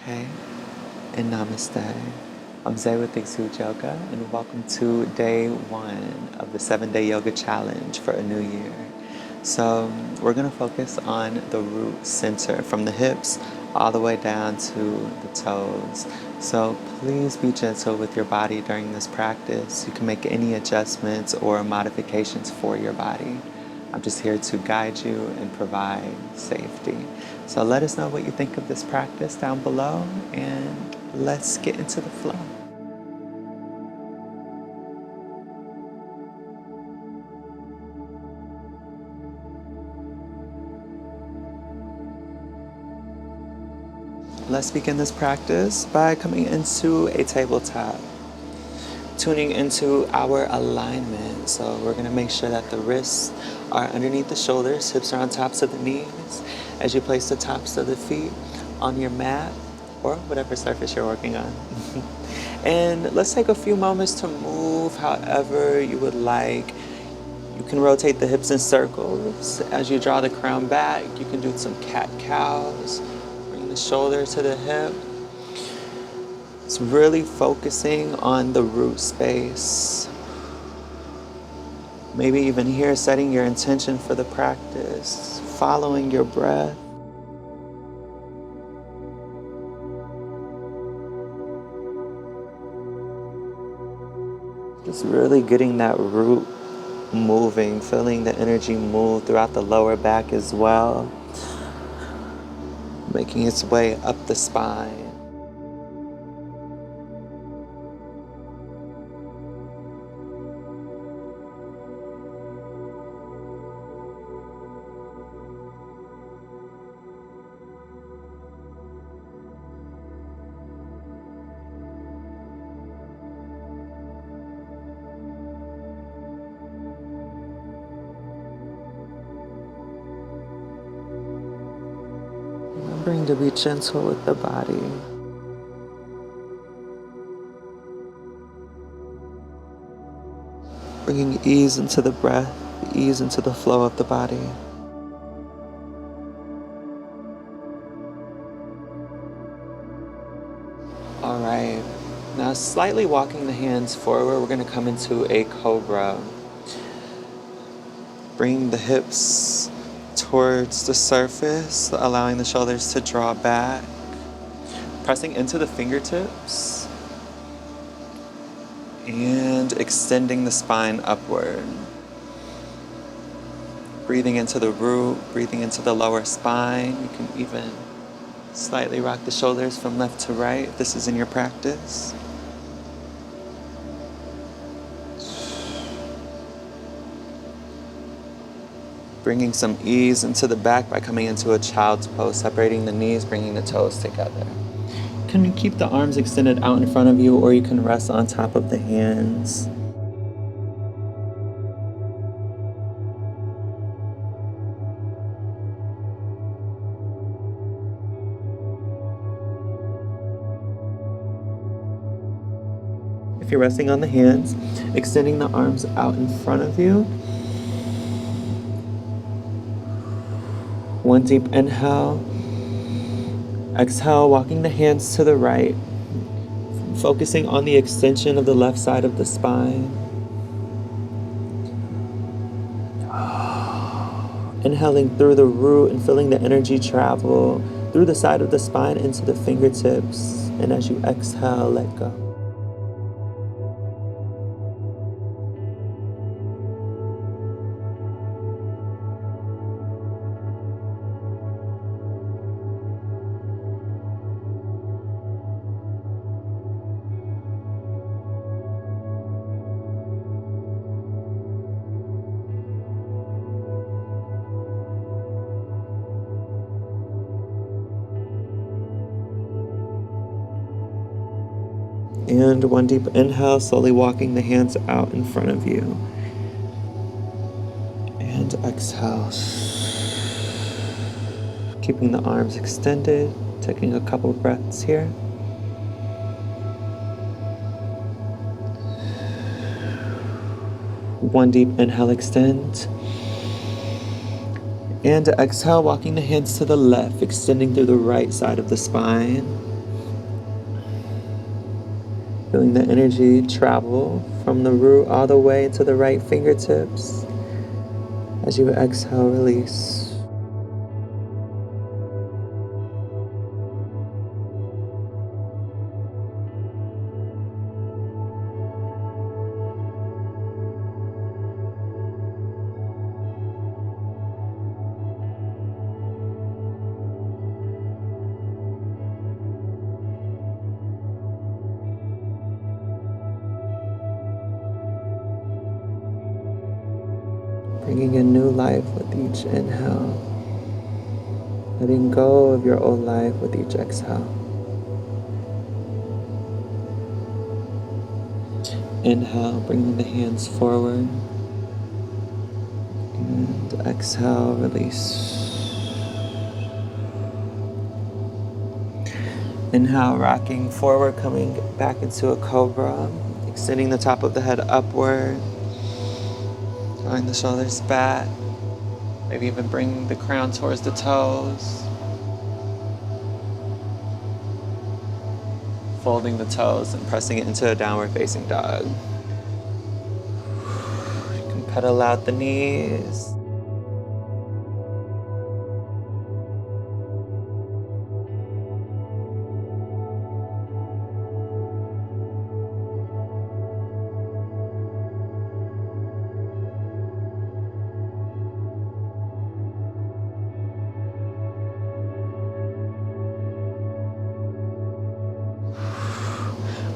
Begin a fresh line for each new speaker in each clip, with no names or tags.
Hey, and namaste. I'm Zay with Xude Yoga, and welcome to day 1 of the 7-day yoga challenge for a new year. So we're going to focus on the root center from the hips all the way down to the toes. So please be gentle with your body during this practice. You can make any adjustments or modifications for your body. I'm just here to guide you and provide safety. So let us know what you think of this practice down below, and let's get into the flow. Let's begin this practice by coming into a tabletop, tuning into our alignment. So we're going to make sure that the wrists are underneath the shoulders, hips are on tops of the knees. As you place the tops of the feet on your mat or whatever surface you're working on. And let's take a few moments to move however you would like. You can rotate the hips in circles. As you draw the crown back, you can do some cat-cows. Bring the shoulder to the hip. It's really focusing on the root space. Maybe even here, setting your intention for the practice, following your breath. Just really getting that root moving, feeling the energy move throughout the lower back as well, making its way up the spine. Remembering to be gentle with the body. Bringing ease into the breath, ease into the flow of the body. All right, now slightly walking the hands forward, we're going to come into a cobra. Bring the hips towards the surface, allowing the shoulders to draw back. Pressing into the fingertips and extending the spine upward. Breathing into the root, breathing into the lower spine. You can even slightly rock the shoulders from left to right if this is in your practice. Bringing some ease into the back by coming into a child's pose, separating the knees, bringing the toes together. You can keep the arms extended out in front of you, or you can rest on top of the hands. If you're resting on the hands, extending the arms out in front of you. One deep inhale. Exhale, walking the hands to the right, focusing on the extension of the left side of the spine. Inhaling through the root and feeling the energy travel through the side of the spine into the fingertips. And as you exhale, let go. And one deep inhale, slowly walking the hands out in front of you. And exhale. Keeping the arms extended, taking a couple breaths here. One deep inhale, extend. And exhale, walking the hands to the left, extending through the right side of the spine. Feeling the energy travel from the root all the way to the right fingertips. As you exhale, release. Bringing in new life with each inhale. Letting go of your old life with each exhale. Inhale, bringing the hands forward. And exhale, release. Inhale, rocking forward, coming back into a cobra. Extending the top of the head upward. Drawing the shoulders back. Maybe even bring the crown towards the toes. Folding the toes and pressing it into a downward facing dog. You can pedal out the knees.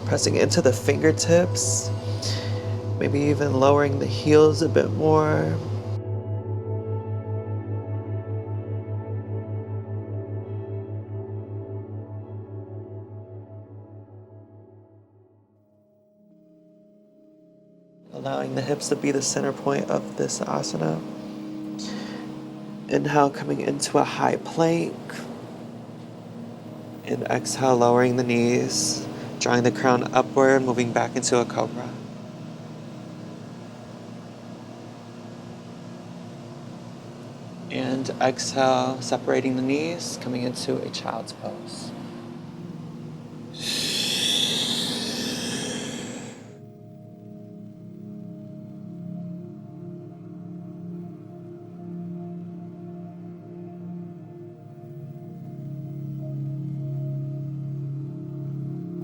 Pressing into the fingertips, maybe even lowering the heels a bit more. Allowing the hips to be the center point of this asana. Inhale, coming into a high plank. And exhale, lowering the knees. Drawing the crown upward, moving back into a cobra. And exhale, separating the knees, coming into a child's pose.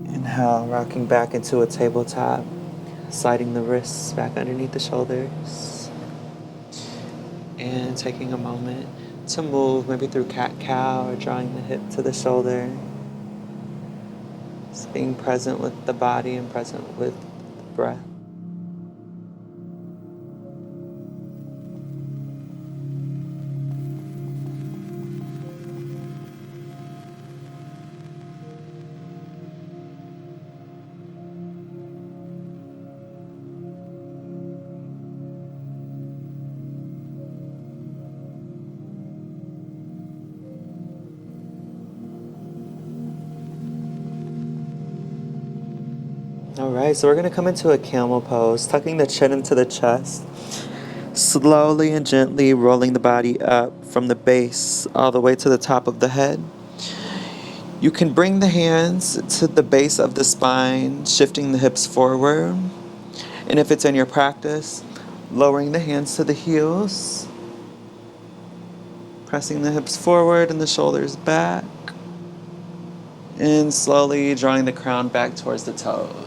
Inhale, rocking back into a tabletop, sliding the wrists back underneath the shoulders. And taking a moment to move, maybe through cat-cow or drawing the hip to the shoulder. Just being present with the body and present with the breath. Alright, so we're going to come into a camel pose, tucking the chin into the chest, slowly and gently rolling the body up from the base all the way to the top of the head. You can bring the hands to the base of the spine, shifting the hips forward. And if it's in your practice, lowering the hands to the heels, pressing the hips forward and the shoulders back, and slowly drawing the crown back towards the toes.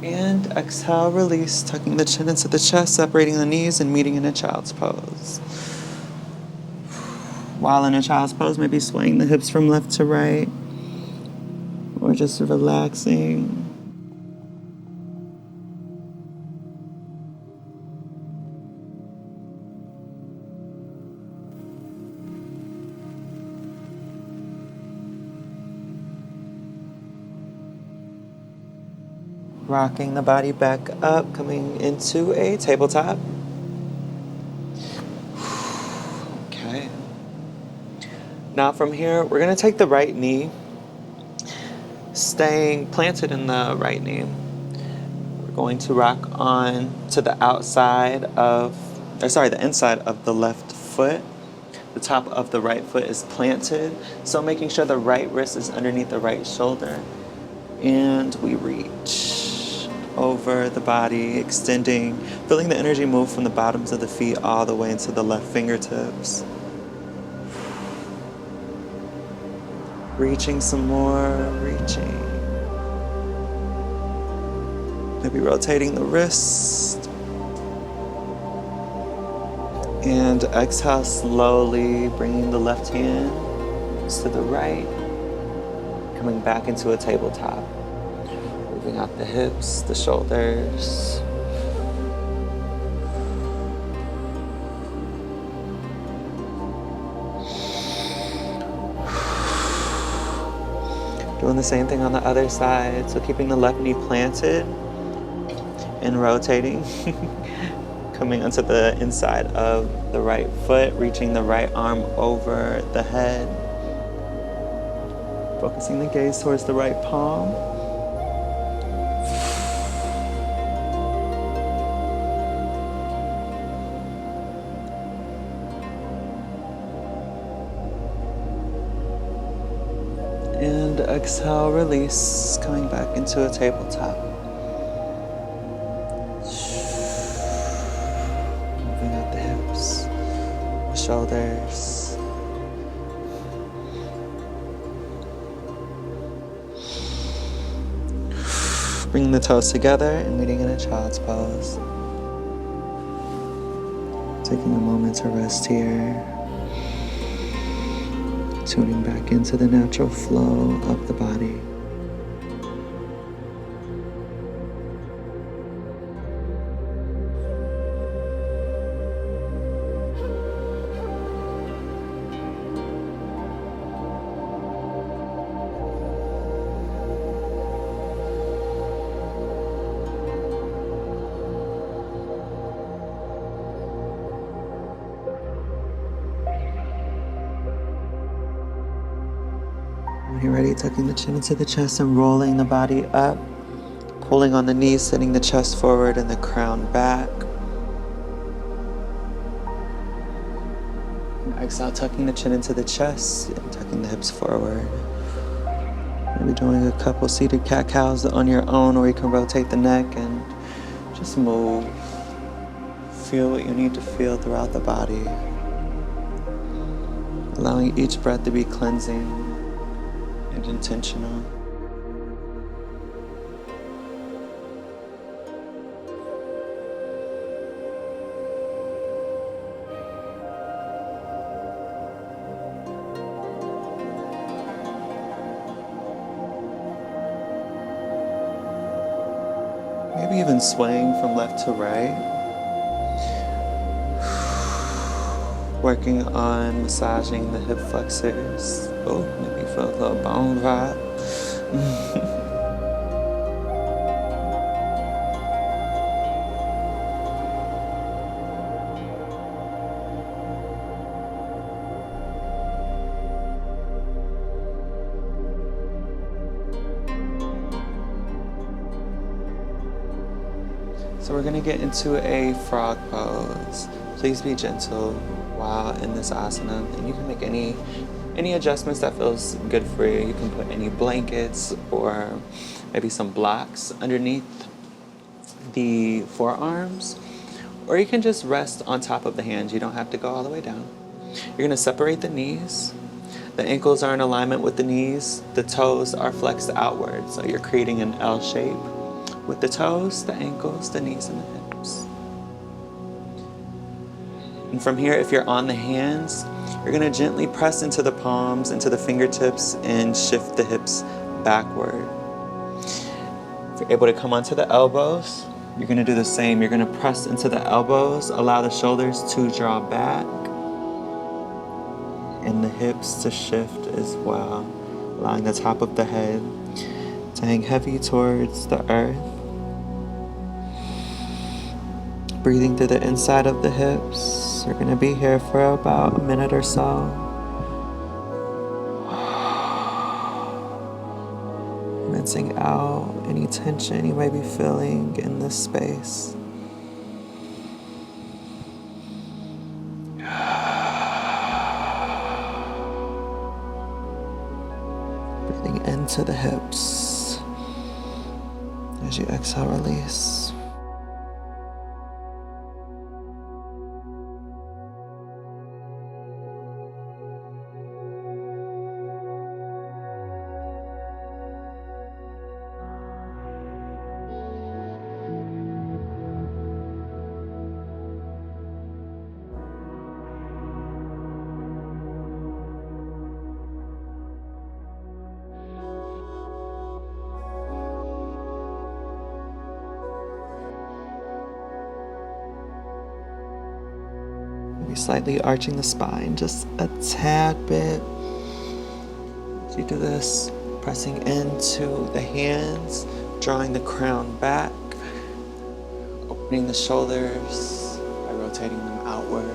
And exhale, release, tucking the chin into the chest, separating the knees and meeting in a child's pose. While in a child's pose, maybe swaying the hips from left to right, or just relaxing. Rocking the body back up, coming into a tabletop. Okay. Now from here, we're going to take the right knee, staying planted in the right knee. We're going to rock on to the the inside of the left foot. The top of the right foot is planted, so making sure the right wrist is underneath the right shoulder. And we reach over the body, extending, feeling the energy move from the bottoms of the feet all the way into the left fingertips. Reaching some more, reaching. Maybe rotating the wrist. And exhale slowly, bringing the left hand to the right. Coming back into a tabletop. Moving out the hips, the shoulders. Doing the same thing on the other side. So keeping the left knee planted and rotating. Coming onto the inside of the right foot, reaching the right arm over the head. Focusing the gaze towards the right palm. And exhale, release, coming back into a tabletop. Moving out the hips, the shoulders. Bringing the toes together and meeting in a child's pose. Taking a moment to rest here. Tuning back into the natural flow of the body. When you're ready, tucking the chin into the chest and rolling the body up. Pulling on the knees, sending the chest forward and the crown back. And exhale, tucking the chin into the chest and tucking the hips forward. Maybe doing a couple seated cat-cows on your own, or you can rotate the neck and just move. Feel what you need to feel throughout the body. Allowing each breath to be cleansing and intentional. Maybe even swaying from left to right. Working on massaging the hip flexors. Oh, maybe you feel a little bone vibe. So we're gonna get into a frog pose. Please be gentle while in this asana, and you can make any adjustments that feels good for you. You can put any blankets or maybe some blocks underneath the forearms, or you can just rest on top of the hands. You don't have to go all the way down. You're gonna separate the knees. The ankles are in alignment with the knees. The toes are flexed outward, so you're creating an L shape with the toes, the ankles, the knees, and the hips. And from here, if you're on the hands, you're gonna gently press into the palms, into the fingertips, and shift the hips backward. If you're able to come onto the elbows, you're gonna do the same. You're gonna press into the elbows, allow the shoulders to draw back, and the hips to shift as well, allowing the top of the head to hang heavy towards the earth. Breathing through the inside of the hips. We're gonna be here for about a minute or so. balancing out any tension you may be feeling in this space. Breathing into the hips. As you exhale, release. Slightly arching the spine just a tad bit. As you do this, pressing into the hands, drawing the crown back, opening the shoulders by rotating them outward.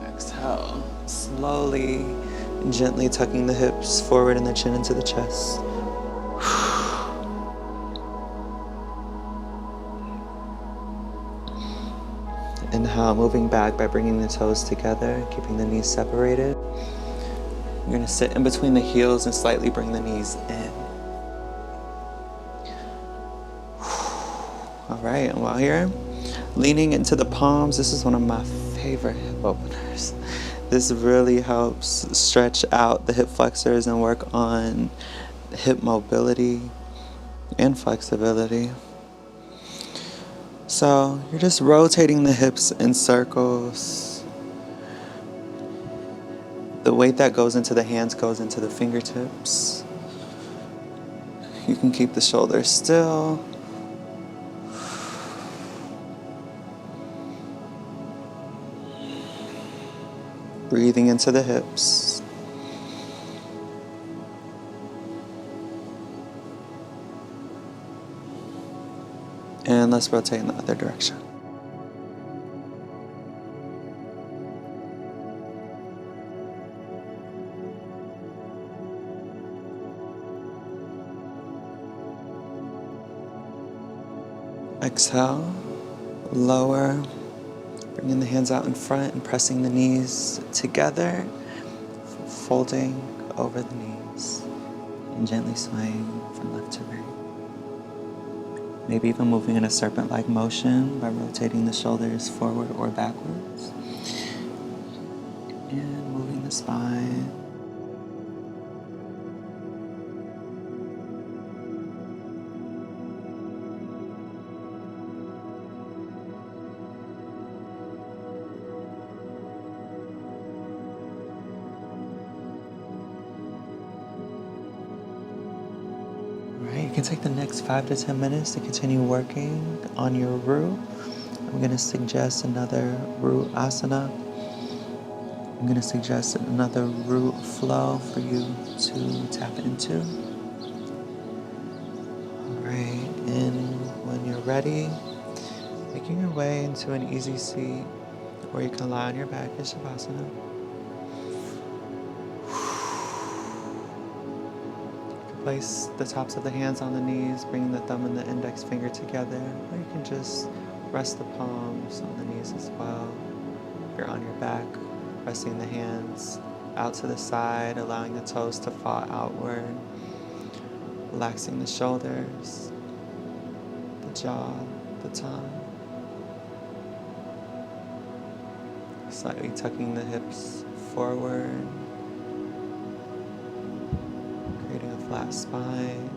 Exhale, slowly and gently tucking the hips forward and the chin into the chest. Inhale, moving back by bringing the toes together, keeping the knees separated. You're going to sit in between the heels and slightly bring the knees in. All right, and while here, leaning into the palms. This is one of my favorite hip openers. This really helps stretch out the hip flexors and work on hip mobility and flexibility. So you're just rotating the hips in circles. The weight that goes into the hands goes into the fingertips. You can keep the shoulders still. Breathing into the hips. And let's rotate in the other direction. Exhale, lower, bringing the hands out in front and pressing the knees together, folding over the knees, and gently swaying from left to right. Maybe even moving in a serpent-like motion by rotating the shoulders forward or backwards. And moving the spine. You can take the next 5 to 10 minutes to continue working on your root. I'm going to suggest another root asana. I'm going to suggest another root flow for you to tap into. All right, and when you're ready, making your way into an easy seat where you can lie on your back in Shavasana. Place the tops of the hands on the knees, bringing the thumb and the index finger together, or you can just rest the palms on the knees as well. If you're on your back, resting the hands out to the side, allowing the toes to fall outward, relaxing the shoulders, the jaw, the tongue. Slightly tucking the hips forward, creating a flat spine.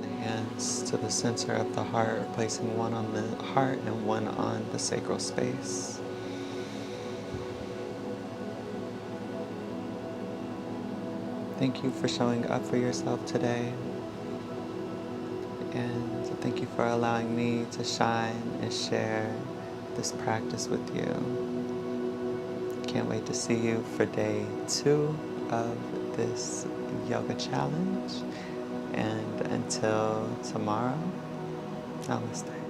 Bring the hands to the center of the heart, placing one on the heart and one on the sacral space. Thank you for showing up for yourself today. And thank you for allowing me to shine and share this practice with you. Can't wait to see you for day 2 of this yoga challenge. And until until tomorrow, namaste.